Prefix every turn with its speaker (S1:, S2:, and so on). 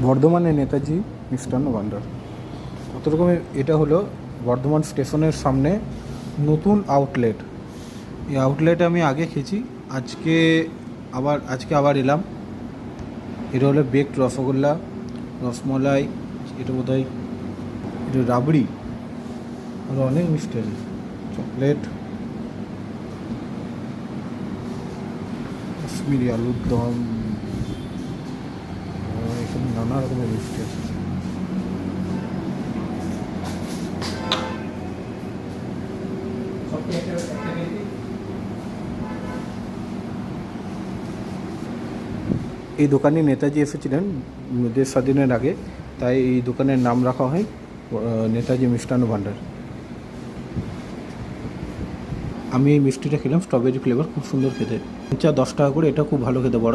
S1: বর্ধমানে নেতাজি মিষ্টান্ন ভাণ্ডার কত রকমের। এটা হলো বর্ধমান স্টেশনের সামনে নতুন আউটলেট। এই আউটলেটে আমি আগে খেয়েছি, আজকে আবার এলাম। এটা হলো বেকড রসগোল্লা, রসমলাই, এটা বোধহয় এটা রাবড়ি, আরও অনেক মিষ্টি আছে, চকলেট, কাশ্মীরি আলুর দম, এখানে নানা রকমের মিষ্টি আছে। এই দোকানে নেতাজি এসেছিলেন দেশ স্বাধীনের আগে, তাই এই দোকানের নাম রাখা হয় নেতাজি মিষ্টান্ন ভাণ্ডার। আমি এই মিষ্টিটা খেলাম, স্ট্রবেরি ফ্লেভার, খুব সুন্দর খেতে। 10 টাকা করে, এটা খুব ভালো খেতে, বড়